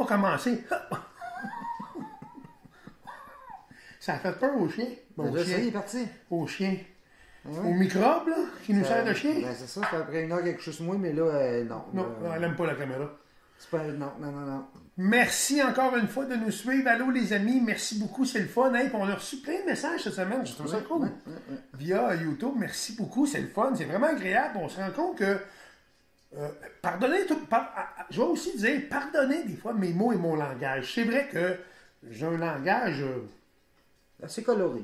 commencer. Ça a fait peur au chien. Bon, Déjà, ça, il est parti. Au chien. Ouais. Au microbe, là, qui nous sert de chien. Ben, c'est ça, ça fait après une heure quelque chose de moi, mais là, non. Non, elle n'aime pas la caméra. C'est pas... Non, non, non, non. Merci encore une fois de nous suivre. Allô les amis, merci beaucoup, c'est le fun. Hey, on a reçu plein de messages cette semaine, je trouve ça cool. Ouais. Via YouTube, merci beaucoup, c'est le fun, c'est vraiment agréable. On se rend compte que pardonnez tout. Je vais aussi dire, pardonnez des fois mes mots et mon langage. C'est vrai que j'ai un langage, C'est coloré.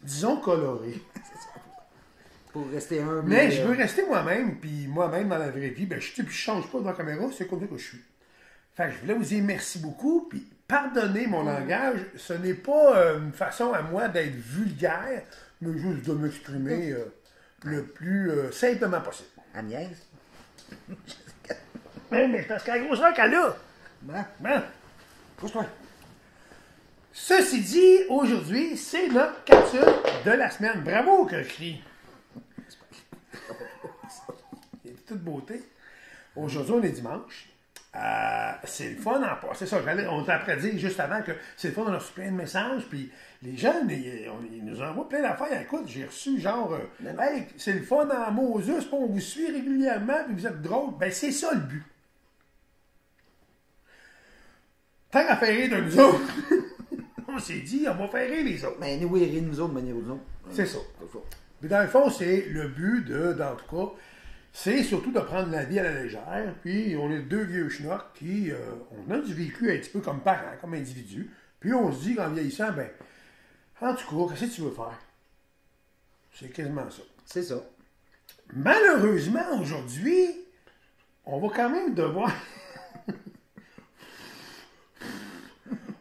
disons coloré. Pour rester humble. Mais je veux rester moi-même, puis moi-même dans la vraie vie, ben je change pas devant la caméra, c'est comme ça que je suis. Fait que je voulais vous dire merci beaucoup, puis pardonnez mon langage, ce n'est pas une façon à moi d'être vulgaire, mais juste de m'exprimer le plus simplement possible. Agnès? Mais c'est parce qu'à la grosseur qu'elle a. Ben, couche-toi. Ceci dit, aujourd'hui, c'est notre capsule de la semaine. Bravo que je crie. C'est de toute beauté. Aujourd'hui, on est dimanche. C'est le fun en passant. C'est ça, on t'a après dit juste avant que c'est le fun, on a reçu plein de messages, puis les gens, ils nous envoient plein d'affaires. Écoute, j'ai reçu genre, hey, c'est le fun en Moses, puis on vous suit régulièrement, puis vous êtes drôle. Ben, c'est ça le but. Tant qu'à faire rire de nous autres, on s'est dit, on va faire rire les autres. Mais nous, rire nous autres, manière nous autres. C'est ça. Mais dans le fond, c'est le but en tout cas, c'est surtout de prendre la vie à la légère. Puis on est deux vieux schnocks qui, on a du vécu un petit peu comme parents, comme individus. Puis on se dit qu'en vieillissant, ben, en tout cas, qu'est-ce que tu veux faire? C'est quasiment ça. C'est ça. Malheureusement, aujourd'hui, on va quand même devoir...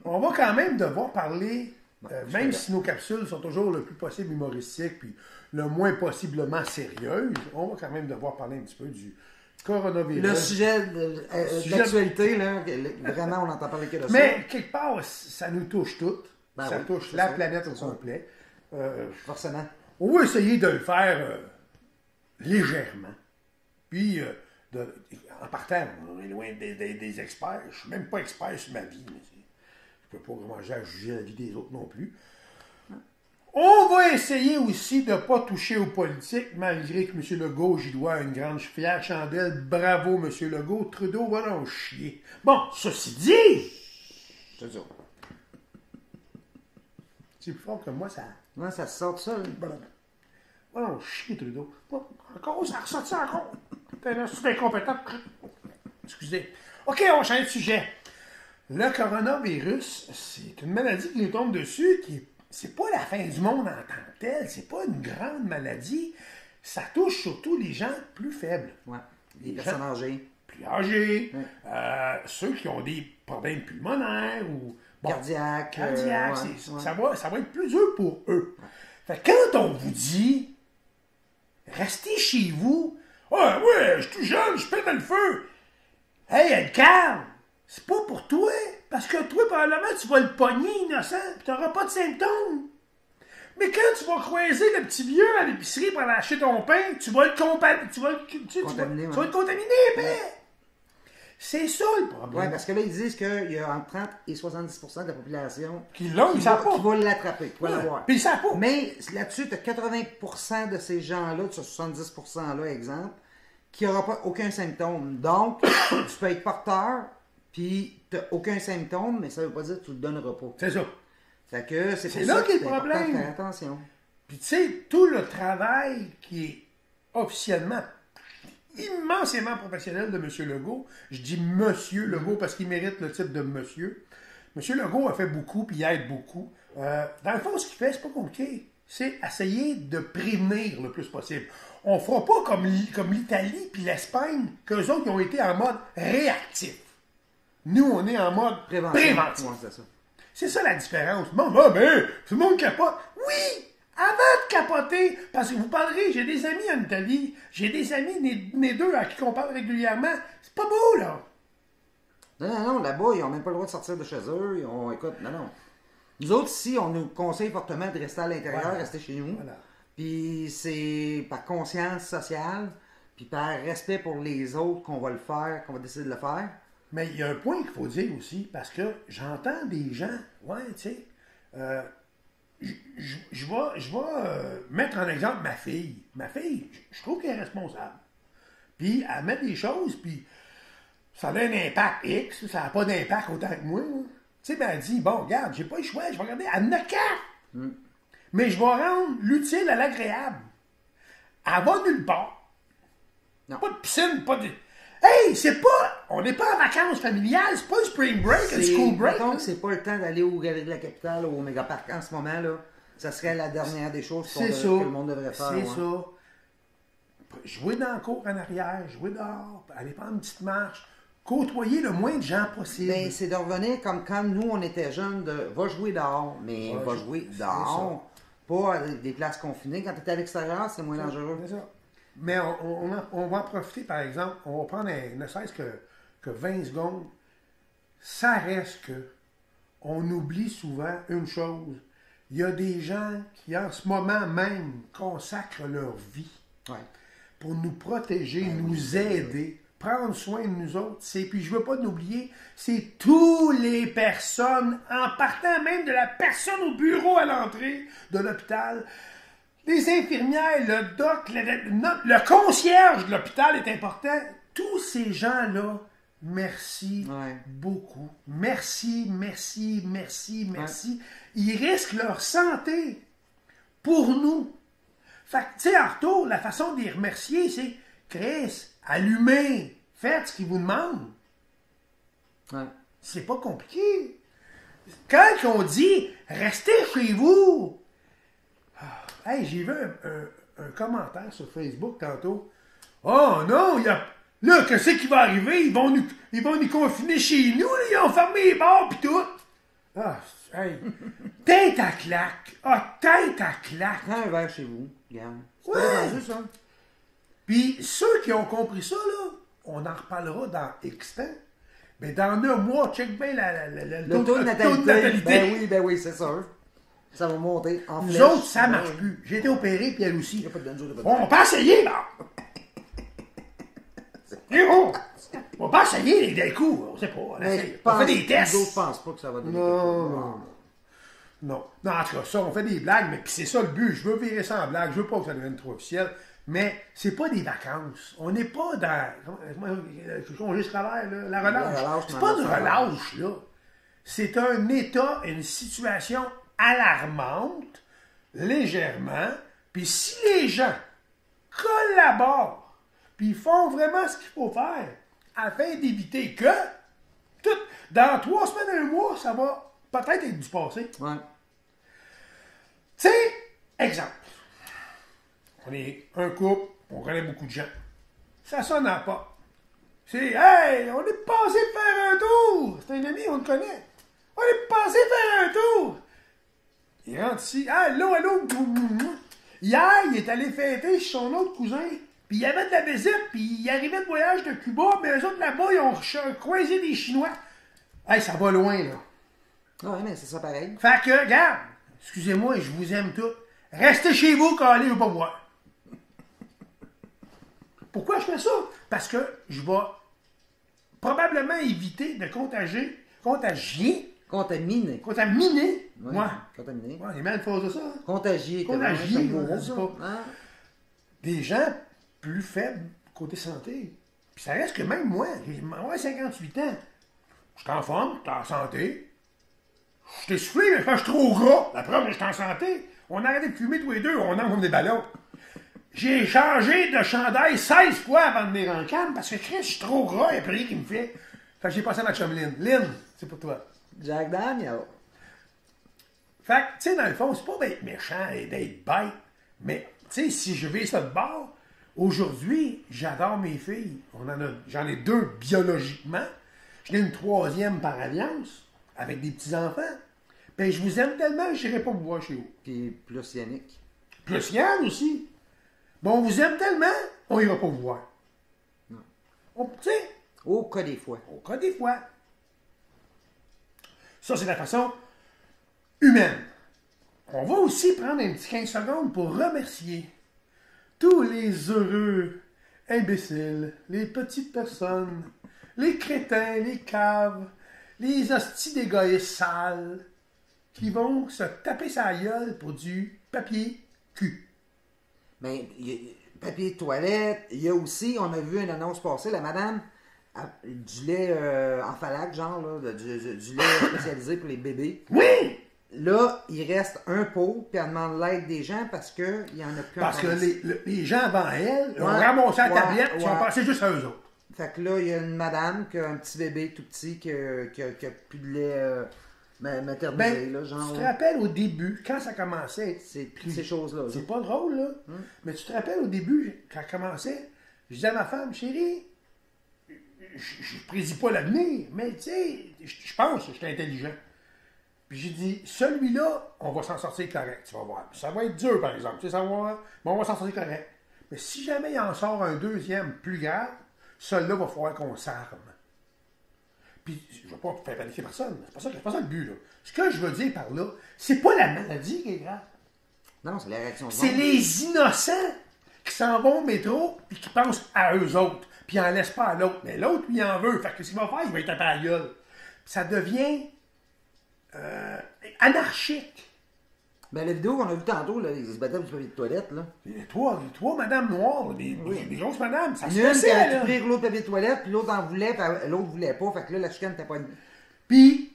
on va quand même devoir parler, même si nos capsules sont toujours le plus possible humoristiques, puis le moins possiblement sérieuses, on va quand même devoir parler un petit peu du coronavirus. Le sujet d'actualité, là, vraiment, on n'entend parler que de ça. Mais quelque part, ça nous touche toutes. Ben ça oui, touche c'est la ça, planète au c'est ça. complet. Forcément. On va essayer de le faire légèrement. Puis, en partant, on est loin des experts. Je ne suis même pas expert sur ma vie. Mais je ne peux pas vraiment juger la vie des autres non plus. On va essayer aussi de ne pas toucher aux politiques, malgré que M. Legault, j'y dois une grande fière chandelle. Bravo, M. Legault. Trudeau va donc chier. Bon, ceci dit, C'est ça. c'est plus fort que moi, ça... Non, ça se sort de ça. Va donc chier, Trudeau. Encore, ça ressort ça encore. C'est incompétent. Excusez. OK, on change de sujet. Le coronavirus, c'est une maladie qui nous tombe dessus, c'est pas la fin du monde en tant que tel, c'est pas une grande maladie. Ça touche surtout les gens plus faibles. Ouais. Les personnes âgées. Plus âgés, ceux qui ont des problèmes pulmonaires ou... Cardiaque. Ouais. Ça va être plus dur pour eux. Fait que quand on vous dit, restez chez vous, ouais, je suis tout jeune, je pète dans le feu. Hey, elle calme. C'est pas pour toi, parce que toi, probablement, tu vas le pogner innocent, puis tu n'auras pas de symptômes. Mais quand tu vas croiser le petit vieux à l'épicerie pour aller acheter ton pain, tu vas le contaminer, tu vas le contaminer, ben. C'est ça le problème. Oui, parce que là, ils disent qu'il y a entre 30 et 70% de la population qui va l'attraper, qui va l'avoir. Puis ils savent pas. Mais là-dessus, tu as 80% de ces gens-là, de ce 70%-là, exemple, qui n'aura pas aucun symptôme. Donc, tu peux être porteur, puis tu n'as aucun symptôme, mais ça ne veut pas dire que tu ne le donneras pas. C'est ça. Fait que c'est là qu'est le problème. Faire attention. Puis tu sais, tout le travail qui est officiellement immensément professionnel de M. Legault, je dis M. Legault parce qu'il mérite le titre de monsieur. M. Legault a fait beaucoup, puis il aide beaucoup. Dans le fond, ce qu'il fait, c'est pas compliqué. C'est essayer de prévenir le plus possible. On fera pas comme l'Italie puis l'Espagne, qu'eux autres ils ont été en mode réactif. Nous, on est en mode préventif. Ouais, c'est ça. C'est ça la différence. Bon, ben, tout le monde capote. Oui! Avant de capoter, parce que vous parlerez, j'ai des amis en Italie, j'ai des amis nés d'eux à qui on parle régulièrement. C'est pas beau, là. Non, là-bas, ils n'ont même pas le droit de sortir de chez eux. Écoute, non. Nous autres, ici, on nous conseille fortement de rester à l'intérieur, rester chez nous. Voilà. Puis c'est par conscience sociale, puis par respect pour les autres qu'on va le faire, qu'on va décider de le faire. Mais il y a un point qu'il faut dire aussi, parce que j'entends des gens, ouais, tu sais, je vais mettre en exemple ma fille. Ma fille, je trouve qu'elle est responsable. Puis elle met des choses, puis ça a un impact X, ça n'a pas d'impact autant que moi. Tu sais, ben elle dit, bon, regarde, j'ai pas le choix, je vais regarder, elle n'a qu'à. Mais je vais rendre l'utile à l'agréable. Elle va nulle part. Non. Pas de piscine, pas de... Hey, c'est pas... On n'est pas en vacances familiales, c'est pas un spring break, un school break. Mettons que c'est pas le temps d'aller au Galerie de la Capitale ou au Mégaparc en ce moment, là. Ça serait la dernière des choses que le monde devrait faire. C'est ça. Jouer dans le cours en arrière, jouer dehors, aller prendre une petite marche, côtoyer le moins de gens possible. Mais c'est de revenir comme quand nous, on était jeunes, de va jouer dehors, mais va jouer dehors. Pas des places confinées. Quand tu es à l'extérieur, c'est moins dangereux. C'est ça. Mais on va en profiter, par exemple, on va prendre ne serait-ce que 20 secondes. Ça reste que on oublie souvent une chose. Il y a des gens qui, en ce moment même, consacrent leur vie pour nous protéger, nous aider, prendre soin de nous autres. Puis je ne veux pas l'oublier, c'est toutes les personnes, en partant même de la personne au bureau à l'entrée de l'hôpital, les infirmières, le doc, le concierge de l'hôpital est important. Tous ces gens-là, merci beaucoup. Merci. Ils risquent leur santé pour nous. Fait que, tu sais, en retour, la façon de les remercier, c'est Chris, allumez, faites ce qu'ils vous demandent. C'est pas compliqué. Quand on dit restez chez vous, hey, j'ai vu un commentaire sur Facebook tantôt. Oh non, là, qu'est-ce qui va arriver? Ils vont nous confiner chez nous, là, ils ont fermé les bars pis tout. Ah, hey, tête à claque. Ah, tête à claque. Prends un verre chez vous, regarde. C'est Ouais. pas dangereux, ça. Puis ceux qui ont compris ça, là, on en reparlera dans X temps. Mais dans un mois, check bien Le taux de natalité. Ben oui, c'est sûr. Ça va monter en flèche. Nous autres, ça marche plus. J'ai été opéré, puis elle aussi. Il n'y a pas de danger, On peut essayer, là. On peut essayer d'un coup. On sait pas. On fait des tests. Les autres pensent pas que ça va donner Non, en tout cas, ça, on fait des blagues, mais c'est ça le but. Je veux virer ça en blague. Je veux pas que ça devienne trop officiel. Mais c'est pas des vacances. On n'est pas dans... Congé scolaire, là, la relâche. C'est pas une relâche, là. C'est un état, une situation alarmante, légèrement. Puis si les gens collaborent, puis font vraiment ce qu'il faut faire, afin d'éviter que, dans 3 semaines, 1 mois, ça va peut-être être du passé. Ouais. Tu sais, exemple. On est un couple, on connaît beaucoup de gens. Ça sonne à pas. C'est, hey, on est passé faire un tour. C'est un ami, on le connaît. On est passé faire un tour. Il rentre ici. Allô. Hier, il est allé fêter chez son autre cousin. Puis il y avait de la visite, puis il arrivait de voyage de Cuba, mais eux autres là-bas, ils ont croisé des Chinois. Hey, ça va loin, là. Ouais, mais c'est ça pareil. Fait que, regarde, excusez-moi, je vous aime tous. Restez chez vous quand allez pas voir. Pourquoi je fais ça? Parce que je vais probablement éviter de contaminer. Contaminé. Moi. Contaminé. Ouais, il y a mal de faire de ça. Hein? Contagié. Je sais pas. Hein? Des gens plus faibles côté santé. Puis ça reste que même moi, j'ai 58 ans. Je suis en forme, je suis en santé. Je suis essoufflé, mais je suis trop gras. La preuve, je suis en santé. On a arrêté de fumer tous les deux, on en comme des ballons. J'ai changé de chandail 16 fois avant de venir en calme parce que Chris, je suis trop gras, il y a plus rien qui me fait. Fait que j'ai passé à ma chum Lynn. Lynn, c'est pour toi. Jack Daniel. Fait que, tu sais, dans le fond, c'est pas d'être méchant et d'être bête. Mais, tu sais, si je vais ça de bord, aujourd'hui, j'adore mes filles. J'en ai 2 biologiquement. J'en ai une 3e par alliance, avec des petits-enfants. Ben, je vous aime tellement, je n'irai pas vous voir chez vous. Puis plus Yannick. Plus Yann aussi. Bon, on vous aime tellement, on ira pas vous voir. Tu sais, Au cas des fois. au cas des fois. Ça, c'est la façon humaine. On va aussi prendre un petit 15 secondes pour remercier tous les heureux imbéciles, les petites personnes, les crétins, les caves, les hosties d'égoïstes sales qui vont se taper sa gueule pour du papier cul. Mais papier de toilette, il y a aussi, on a vu une annonce passer, la madame, du lait en phalac, genre, là, du lait spécialisé pour les bébés. Oui! Là, il reste un pot, puis elle demande l'aide des gens parce qu'il n'y en a plus. Parce que les gens avant elle ont ramassé la tablette, ils sont passés juste à eux autres. Fait que là, il y a une madame qui a un petit bébé tout petit qui a plus de lait maternisé, là, genre. Tu te rappelles au début, quand ça commençait, ces choses-là. C'est pas drôle, là. Mais tu te rappelles au début, quand ça commençait, je disais à ma femme, chérie, je prédis pas l'avenir, mais tu sais, je pense que je suis intelligent. Puis j'ai dit, celui-là, on va s'en sortir correct, tu vas voir. Ça va être dur, par exemple, tu sais, ça va, mais on va s'en sortir correct. Mais si jamais il en sort un deuxième plus grave, celui-là va falloir qu'on s'arme. Puis, je ne vais pas faire paniquer personne. C'est pas ça le but, là. Ce que je veux dire par là, c'est pas la maladie qui est grave. Non, c'est la réaction. C'est les innocents qui s'en vont au métro et qui pensent à eux autres. Puis ils n'en laissent pas à l'autre. Mais l'autre, lui, il en veut. Fait que ce qu'il va faire, il va être tapé à la gueule. Puis ça devient anarchique. Ben, la vidéo qu'on a vue tantôt, là, ils se battaient pour du papier de toilette, là. Les trois madames noires, des grosses madames, ça se Il y en a une qui passait, a là. pris l'autre papier de toilette, puis l'autre en voulait, puis l'autre voulait pas. Fait que là, la chicane n'était pas... Puis,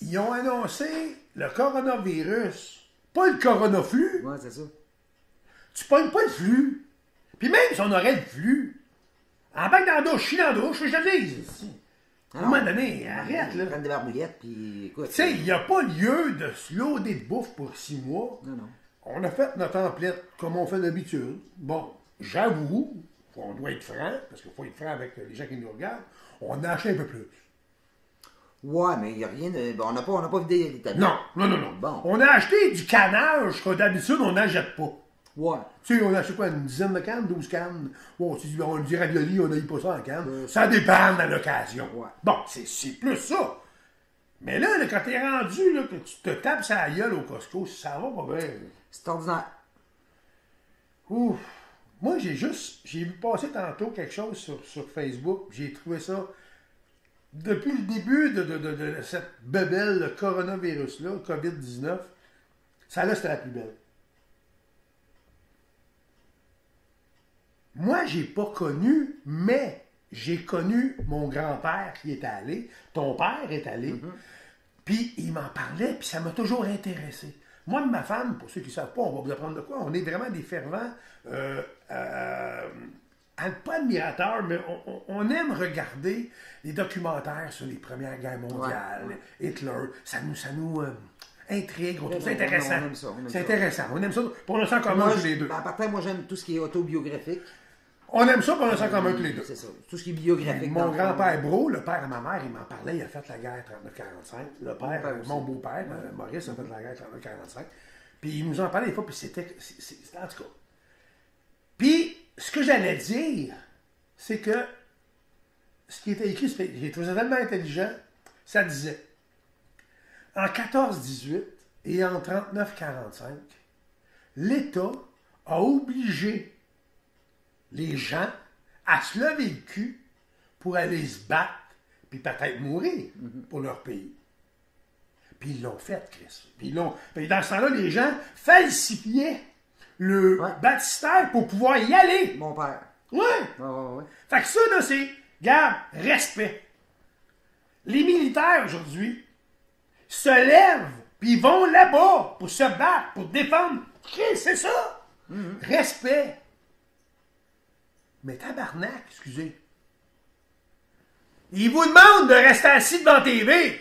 ils ont annoncé le coronavirus. Pas le coronaflux. Ouais, c'est ça. Tu pognes pas le flux. Puis même si on aurait le flux, embarque dans la douche, chie dans la douche, je te le dis. À un moment donné, arrête, là. Prendre des barbouillettes, puis écoute. Tu sais, il n'y a pas lieu de se loader de bouffe pour 6 mois. Non, non. On a fait notre template comme on fait d'habitude. Bon, j'avoue, on doit être franc, parce qu'il faut être franc avec les gens qui nous regardent, on a acheté un peu plus. Ouais, mais il n'y a rien de... Bon, on n'a pas vidé les tablettes. Non. Bon. On a acheté du canage que d'habitude, on n'achète pas. Ouais. Tu sais, on a acheté quoi, une dizaine de cannes, 12 cannes. Bon, tu dis, on dit ravioli, on n'a pas ça en canne. Ça dépend de l'occasion. Ouais. Bon, c'est plus ça. Mais là, quand t'es rendu, là, que tu te tapes sa gueule au Costco, ça va pas bien. C'est ordinaire. Ouf. Moi, j'ai vu passer tantôt quelque chose sur Facebook, j'ai trouvé ça, depuis le début de cette bebelle, le coronavirus-là, le COVID-19, ça là, c'était la plus belle. Moi, j'ai pas connu, mais j'ai connu mon grand-père qui est allé, ton père est allé, puis il m'en parlait, puis ça m'a toujours intéressé. Moi et ma femme, pour ceux qui ne savent pas, on va vous apprendre de quoi, on est vraiment des fervents, pas admirateurs, mais on aime regarder les documentaires sur les Premières Guerres mondiales, Hitler, ça nous intrigue, on trouve ça intéressant. C'est intéressant, on aime ça, pour le sens commun tous les deux. En partant, moi j'aime tout ce qui est autobiographique. On aime ça pour le sens commun tous les deux. C'est ça, tout ce qui est biographique. Mon grand-père Bro, le père à ma mère, il m'en parlait, il a fait la guerre 39-45. Le père, mon beau-père, Maurice, a fait la guerre 39-45. Puis il nous en parlait des fois, puis c'était en tout cas. Puis, ce que j'allais dire, c'est que ce qui était écrit, j'ai trouvé ça tellement intelligent, ça disait, en 14-18 et en 39-45, l'État a obligé les gens à se lever le cul pour aller se battre, puis peut-être mourir pour leur pays. Puis ils l'ont fait, Chris. Puis dans ce temps-là, les gens falsifiaient le baptistère pour pouvoir y aller. Mon père. Ouais. Fait que ça, là, c'est, regarde, respect. Les militaires, aujourd'hui, se lèvent, puis ils vont là-bas pour se battre, pour défendre. Chris, c'est ça. Respect. Mais tabarnak, excusez. Il vous demande de rester assis devant TV.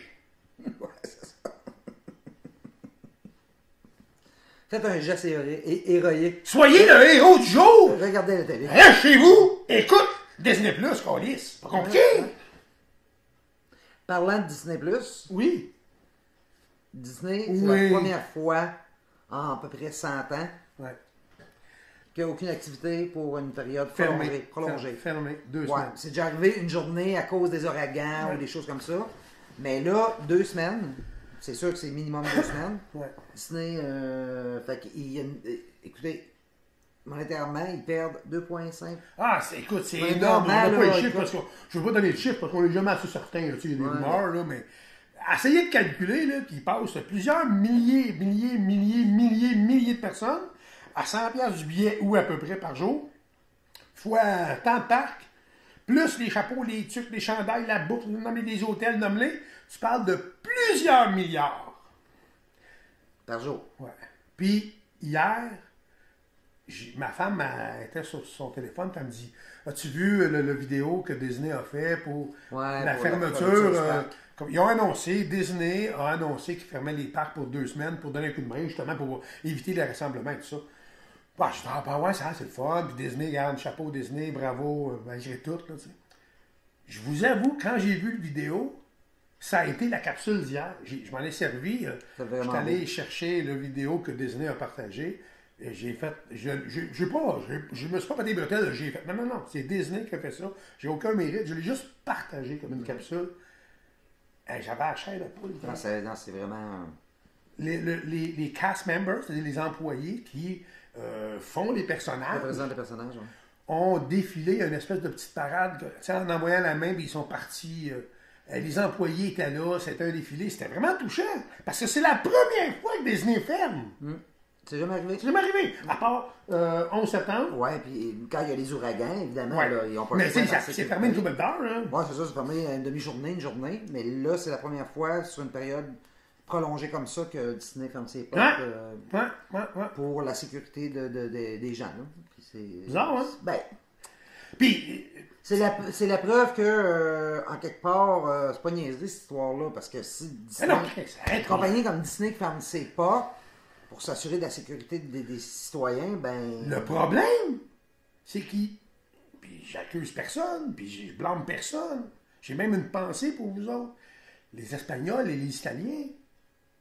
Faites un geste héroïque. Soyez le héros du jour. Regardez la télé. Reste chez vous. Écoute Disney+, câlisse. Pas compliqué. Parlant de Disney+, Oui. Disney, c'est la première fois en à peu près 100 ans qu'il n'y a aucune activité pour une période prolongée. Fermé. 2 semaines. C'est déjà arrivé une journée à cause des ouragans ou des choses comme ça. Mais là, 2 semaines, c'est sûr que c'est minimum 2 semaines. Disney, écoutez, monétairement, ils perdent 2,5. Ah, écoute, c'est Ouais, énorme. On n'a normal, pas les là, chiffres écoute. parce que je ne veux pas donner le chiffre parce qu'on n'est jamais assez certain. Là, tu sais, il y a des rumeurs, là, mais essayez de calculer là, qu'ils passent plusieurs milliers de personnes à 100 piastres du billet ou à peu près par jour, fois tant de parcs, plus les chapeaux, les tucs, les chandails, la bouffe, nommer des hôtels, nomme-les, tu parles de plusieurs milliards. Par jour. Ouais. Puis, hier, ma femme était sur son téléphone, puis elle me dit, as-tu vu le vidéo que Disney a fait pour la pour fermeture? fermeture du parc. Ils ont annoncé, Disney a annoncé qu'ils fermaient les parcs pour 2 semaines pour donner un coup de main, justement, pour éviter les rassemblements et tout ça. Bah, je dis, ah, ben ouais, ça, c'est le fun. Puis Disney, garde, chapeau Disney, bravo, malgré tout. Là, tu sais. Je vous avoue, quand j'ai vu le vidéo, ça a été la capsule d'hier. Je m'en ai servi. C'est Je vraiment suis allé beau. chercher le vidéo que Disney a partagé. Et j'ai fait. Je me suis pas pété les bretelles. J'ai fait. Non. C'est Disney qui a fait ça. J'ai aucun mérite. Je l'ai juste partagé comme une capsule. Et j'avais la chair de poule. Non, c'est vraiment... Les cast members, c'est-à-dire les employés qui font les personnages, représente les personnages. Ouais. ont défilé une espèce de petite parade. Tu sais, en envoyant la main, puis ils sont partis. Les employés étaient là, c'était un défilé. C'était vraiment touchant. Parce que c'est la première fois que Disney ferme. C'est jamais arrivé? C'est jamais arrivé. À part 11 septembre. Ouais, puis quand il y a les ouragans, évidemment, Ouais. là, ils ont pas Mais le tu sais, temps c'est fermé une couple d'heures. Hein. Ouais, c'est ça, c'est fermé une demi-journée, une journée. Mais là, c'est la première fois sur une période prolongée comme ça que Disney ferme ses portes Ouais. pour la sécurité des gens. Là. Puis c'est Bizarre, hein? Ben, Puis, c'est la preuve que, en quelque part, c'est pas niaiserie cette histoire-là, parce que si Disney, non, une compagnie comme Disney qui ferme ses portes pour s'assurer de la sécurité des citoyens, ben... le problème, c'est qui. Puis j'accuse personne, puis je blâme personne. J'ai même une pensée pour vous autres. Les Espagnols et les Italiens.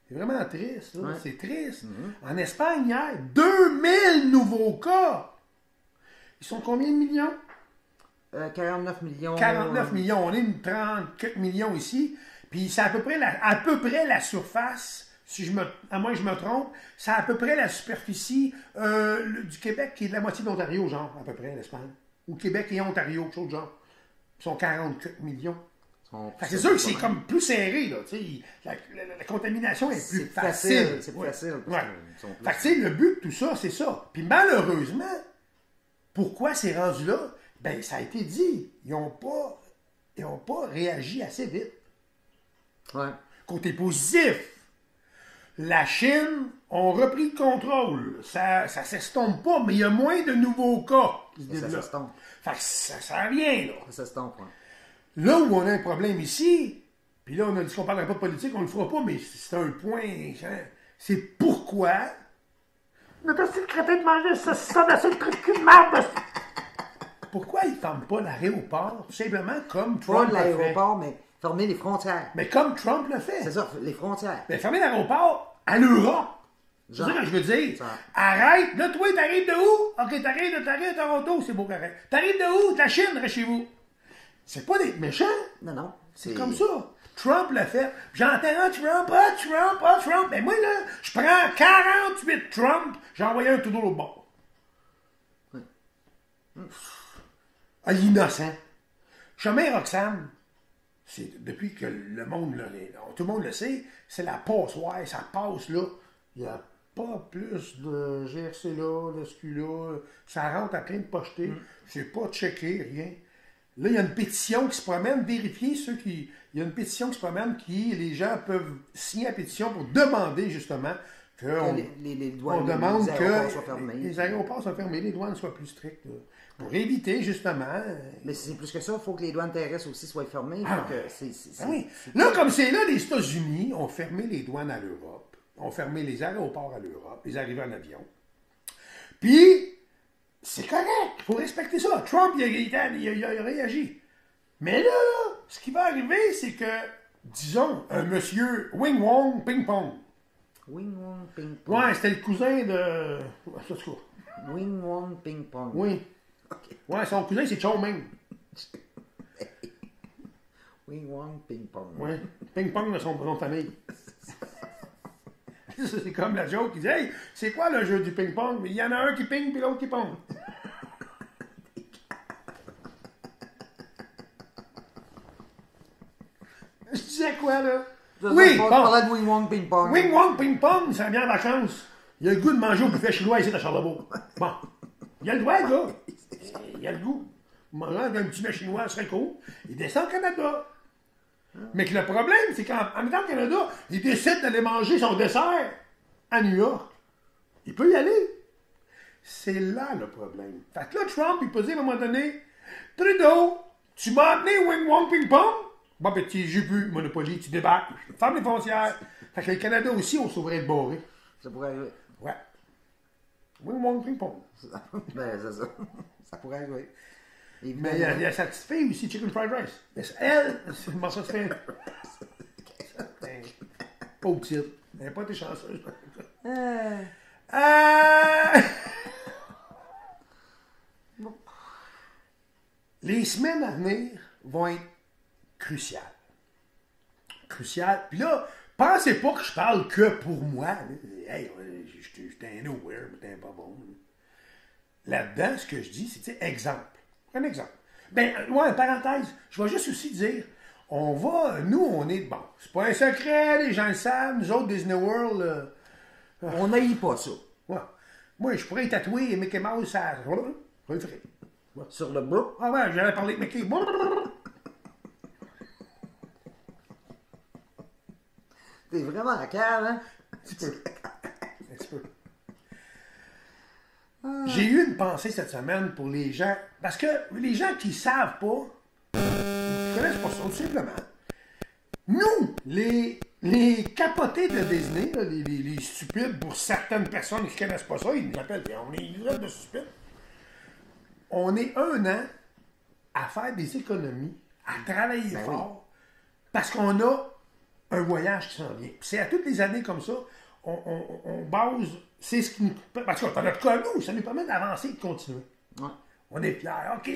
C'est vraiment triste, là. Ouais. C'est triste. En Espagne, hier, 2000 nouveaux cas. Ils sont combien de millions? 49 millions... 49 millions. On est une 34 millions ici. Puis c'est à peu près la surface, à moins que je me trompe, c'est à peu près la superficie du Québec qui est de la moitié de l'Ontario, genre, à peu près, l'Espagne. Ou Québec et Ontario, quelque chose de genre. Ils sont 44 millions. Fait que c'est sûr que c'est comme plus serré, là. Tu sais, la contamination est plus facile. C'est plus facile. Ouais. Ils sont plus- Fait que tu sais, le but de tout ça, c'est ça. Puis malheureusement, pourquoi c'est rendu là? Ben, ça a été dit. Ils n'ont pas réagi assez vite. Ouais. Côté positif, la Chine ont repris le contrôle. Ça s'estompe pas, mais il y a moins de nouveaux cas qui se Ça développent. s'estompe. Fait que ça vient, là. Ça s'estompe, ouais. Là où on a un problème ici, puis là, on a dit qu'on ne parlerait pas de politique, on ne le fera pas, mais c'est un point. Hein, c'est pourquoi. Notre style crétin de manger ça dans ce truc de merde. Pourquoi ils ne ferment pas l'aéroport, tout simplement comme Pas Trump de le fait? l'aéroport, mais fermer les frontières. Mais comme Trump le fait. C'est ça, les frontières. Ben, fermer l'aéroport à l'Europe. C'est Genre. ça que je veux dire. Ça. Arrête. Là, toi, t'arrives de où? OK, t'arrives de Toronto, c'est beau correct. T'arrives de où? De la Chine, reste chez vous. C'est pas des méchants. Non. C'est comme ça. Trump l'a fait. J'entends Trump. Mais moi, là, je prends 48 Trump, j'ai envoyé un tout de l'autre bord. Ah, l'innocent. Chemin Roxane, c'est depuis que le monde, tout le monde le sait, c'est la passoire, ça passe là. Il n'y a pas plus de GRC là, de SQ là. Ça rentre à plein de pochetés. C'est pas checké, rien. Là, il y a une pétition qui se promène, vérifier ceux qui. Il y a une pétition qui se promène les gens peuvent signer la pétition pour demander justement que les douanes, on demande les aéroports que soient fermés. les aéroports soient fermés, les douanes soient plus strictes. Là, pour éviter justement. Mais c'est plus que ça, il faut que les douanes terrestres aussi soient fermées. Ah, faut que ben oui. Là, comme c'est là, les États-Unis ont fermé les douanes à l'Europe, ont fermé les aéroports à l'Europe, les arrivées en avion. Puis, c'est correct, il faut respecter ça. Trump, il a réagi. Mais là, ce qui va arriver, c'est que, disons, un monsieur Wing Wong Ping Pong. Wing Wong Ping Pong. Ouais, c'était le cousin de. En tout cas. Wing Wong Ping Pong. Oui. Ok. Ouais, son cousin, c'est Chow Ming. Wing Wong Ping Pong. Ouais. Ping Pong de son nom de famille. C'est comme la joke qui dit, hey, c'est quoi le jeu du ping-pong? Mais il y en a un qui ping puis l'autre qui pong. Je disais quoi, là? Oui, On bon. parlait de Wing Wong Ping Pong. Wing Wong Ping Pong, ça vient en vacances. Il a le goût de manger au buffet chinois ici à Charlebourg. Bon. Il a le droit, le gars. Il a le goût. Manger un petit mets chinois, ce serait cool. Il descend au Canada. Mais que le problème, c'est qu'en étant au Canada, il décide d'aller manger son dessert à New York. Il peut y aller. C'est là le problème. Fait que là, Trump, il peut dire à un moment donné, Trudeau, tu m'as amené Wing Wong Ping Pong? Bon, ben, j'ai vu Monopoly, tu débarques, ferme les frontières. Fait que le Canada aussi, on sauverait être barré. Ça pourrait arriver. Ouais. Wing Wong Ping Pong. Ben, c'est ça. Ça pourrait arriver. Mais il y a satisfait aussi Chicken Fried Rice. Mais elle, c'est comment ça se fait? Pauvre titre. Elle n'a pas été chanceuse. Les semaines à venir vont être cruciales. Cruciales. Puis là, pensez pas que je parle que pour moi. Hey, j'étais un nowhere, mais t'es pas bon. Là-dedans, ce que je dis, c'est exemple. Un exemple. Ben, ouais, parenthèse, je vais juste aussi dire, nous, on est, bon, c'est pas un secret, les gens le savent, nous autres, Disney World, On n'aille pas ça. ouais. Moi, je pourrais y tatouer Mickey Mouse, ça, je le ferais. Ouais. Sur le bras. Ah ouais, j'allais parler de Mickey. T'es vraiment à cave, hein? Un petit peu. Un petit peu. J'ai eu une pensée cette semaine pour les gens, parce que les gens qui ne savent pas, ils ne connaissent pas ça, tout simplement. Nous, les capotés de Disney, là, les stupides, pour certaines personnes qui ne connaissent pas ça, ils nous appellent, on est une de stupides. On est 1 an à faire des économies, à travailler fort, parce qu'on a un voyage qui s'en vient. Puis c'est à toutes les années comme ça, on base, c'est ce qui nous... Parce que dans notre cas, nous, ça nous permet d'avancer et de continuer. Ouais. On est fiers. OK,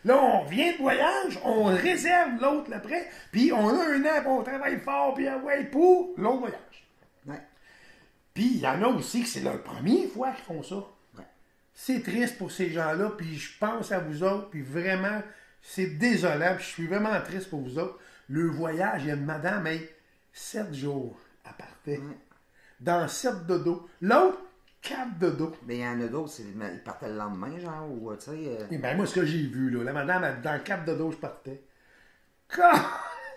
là, on revient de voyage, on réserve l'autre l'après, puis on a 1 an, puis on travaille fort, puis ouais, pour l'autre voyage. Ouais. Puis il y en a aussi que c'est leur première fois qu'ils font ça. Ouais. C'est triste pour ces gens-là, puis je pense à vous autres, puis vraiment, c'est désolant, puis je suis vraiment triste pour vous autres. Le voyage, il y a une madame, 7 jours à partir. Dans 7 dodo. L'autre, 4 dodo. Mais il y en a d'autres, ils partaient le lendemain, genre, ou tu sais. Et ben moi, ce que j'ai vu, là, la madame, dans 4 dodo, je partais.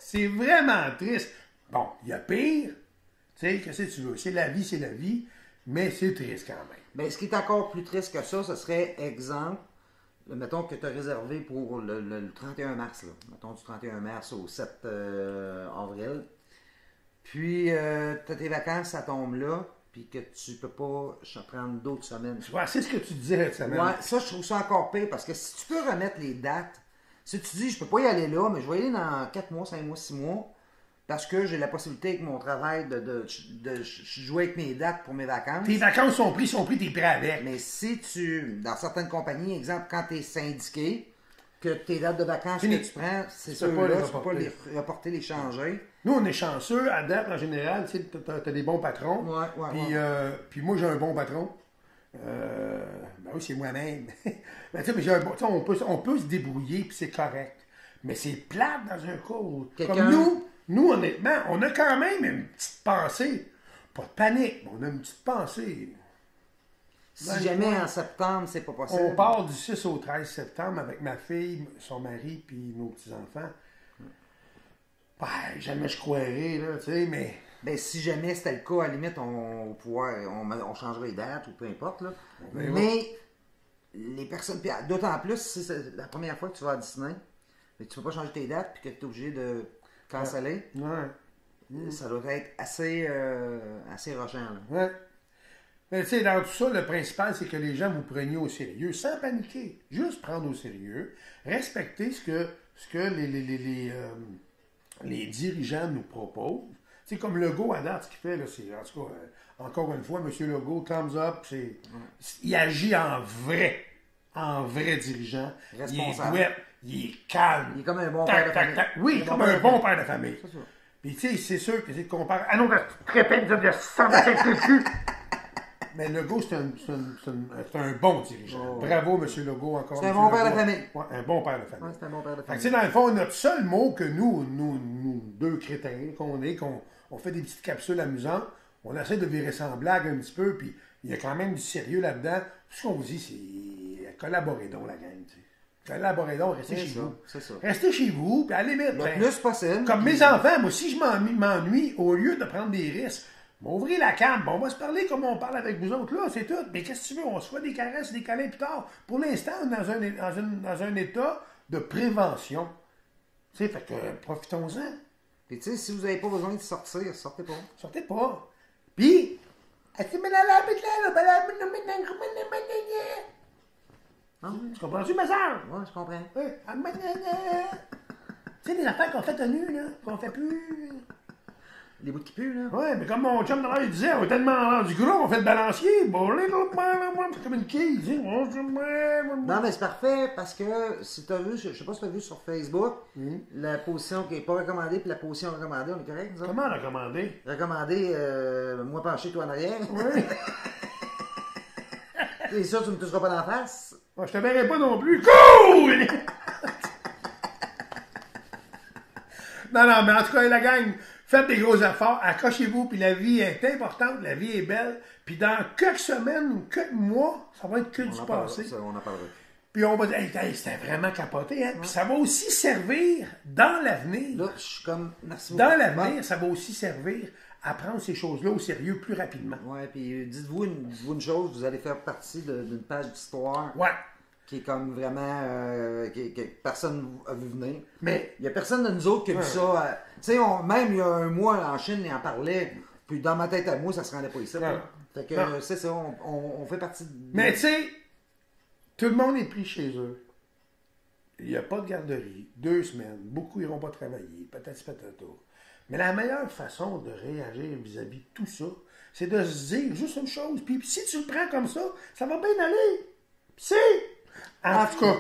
C'est vraiment triste. Bon, il y a pire. Tu sais, qu'est-ce que tu veux? C'est la vie, mais c'est triste quand même. Ben, ce qui est encore plus triste que ça, ce serait, exemple, mettons que tu as réservé pour le 31 mars, là. Mettons du 31 mars au 7 avril. Puis, tu as tes vacances, ça tombe là, puis que tu peux pas prendre d'autres semaines. Ouais, c'est ce que tu disais cette semaine. Ouais, ça, je trouve ça encore pire, parce que si tu peux remettre les dates, si tu dis, je peux pas y aller là, mais je vais y aller dans 4 mois, 5 mois, 6 mois, parce que j'ai la possibilité avec mon travail de jouer avec mes dates pour mes vacances. Tes vacances sont prises, t'es prêt avec. Mais si dans certaines compagnies, exemple, quand tu es syndiqué, que tes dates de vacances que tu prends, c'est ceux-là, tu peux pas les reporter, les changer. Nous, on est chanceux, à date, en général, tu sais, t'as des bons patrons. Puis moi, j'ai un bon patron. Ben oui, c'est moi-même. Ben, tu sais, mais j'ai un bon, on peut se débrouiller, puis c'est correct. Mais c'est plate dans un cas où, comme nous, honnêtement, on a quand même une petite pensée. Pas de panique, mais on a une petite pensée. Si jamais en septembre, c'est pas possible. On part du 6 au 13 septembre avec ma fille, son mari, puis nos petits-enfants. Ben, jamais je croirais, là, tu sais, mais... Ben, si jamais c'était le cas, à la limite, on changerait les dates, ou peu importe, là. Mais les personnes... Puis d'autant plus, si c'est la première fois que tu vas à Disney, mais tu ne peux pas changer tes dates, puis que tu es obligé de canceller. Ouais. Ça doit être assez rochant, là. Ouais. Mais tu sais, dans tout ça, le principal, c'est que les gens vous preniez au sérieux, sans paniquer. Juste prendre au sérieux, respecter ce que les dirigeants nous proposent. Tu sais, comme Legault, à date, ce qu'il fait, là, c'est, en tout cas, encore une fois, M. Legault, thumbs up, il agit en vrai dirigeant. Responsable. Il est douette, il est calme. Il est comme un bon père de famille. Oui, comme un bon père de famille. C'est ça. Puis, tu sais, c'est sûr que c'est compare. Ah non, tu répètes de 125 cul. Mais Legault, c'est un bon dirigeant. Oh. Bravo, M. Legault, encore. C'est un M. bon père de Legault. famille. Ouais, un bon père de famille. Ouais, c'est un bon père de Fait que, famille. tu sais, dans le fond, notre seul mot que nous deux crétins, qu'on fait des petites capsules amusantes, on essaie de virer ça en blague un petit peu, puis il y a quand même du sérieux là-dedans. Tout ce qu'on vous dit, c'est collaborez donc, la gang. Tu sais. Collaborez donc, restez C'est chez ça, vous. c'est ça. Restez chez vous, puis à la limite, Le ben, plus possible. comme puis- mes enfants, moi, si je m'ennuie, au lieu de prendre des risques, on va ouvrir la cam, on va se parler comme on parle avec vous autres, là, c'est tout. Mais qu'est-ce que tu veux? On se fait des caresses, des câlins plus tard. Pour l'instant, on est dans un état de prévention. Tu sais, fait que profitons-en. Puis tu sais, si vous n'avez pas besoin de sortir, sortez pas. Sortez pas. Puis, Ah oui. tu comprends-tu, ma soeur? Ouais, je comprends. Tu sais, les affaires qu'on fait à nu, là, qu'on fait plus. Les bouts qui puent, là. Ouais, mais comme mon chum de il disait, on est tellement rendu gros, on fait le balancier. C'est comme une quille, tu sais. Non, mais c'est parfait parce que si tu as vu, je sais pas si tu as vu sur Facebook, Hmm. la position qui n'est pas recommandée puis la position recommandée, on est correct, nous autres? Comment recommander? Recommandé, moi penché, toi en arrière. Oui. C'est sûr, tu me toucheras pas dans la face. Moi, je te verrai pas non plus. Cool! Non, mais en tout cas, la gang, faites des gros efforts, accrochez-vous, puis la vie est importante, la vie est belle, puis dans quelques semaines ou quelques mois, ça va être que du On en parlera, passé. ça, on en parlera. Puis on va dire, hey, c'était vraiment capoté, hein? Puis ça va aussi servir dans l'avenir. Là, je suis comme. Merci Dans beaucoup. l'avenir, ça va aussi servir à prendre ces choses-là au sérieux plus rapidement. Ouais, puis dites-vous une chose, vous allez faire partie d'une page d'histoire Ouais. qui est comme vraiment. Que personne a vu venir. Mais, Il n'y a personne de nous autres qui a vu ça. Tu sais, même il y a un mois en Chine, il en parlait. Puis dans ma tête à moi, ça se rendait pas ici. Non. Fait que Non. c'est ça, on fait partie de. mais tu sais, tout le monde est pris chez eux. Il n'y a pas de garderie. 2 semaines. Beaucoup n'iront pas travailler. Patati patata. Mais la meilleure façon de réagir vis-à-vis de tout ça, c'est de se dire juste une chose. Puis si tu le prends comme ça va bien aller. Puis c'est. En tout cas.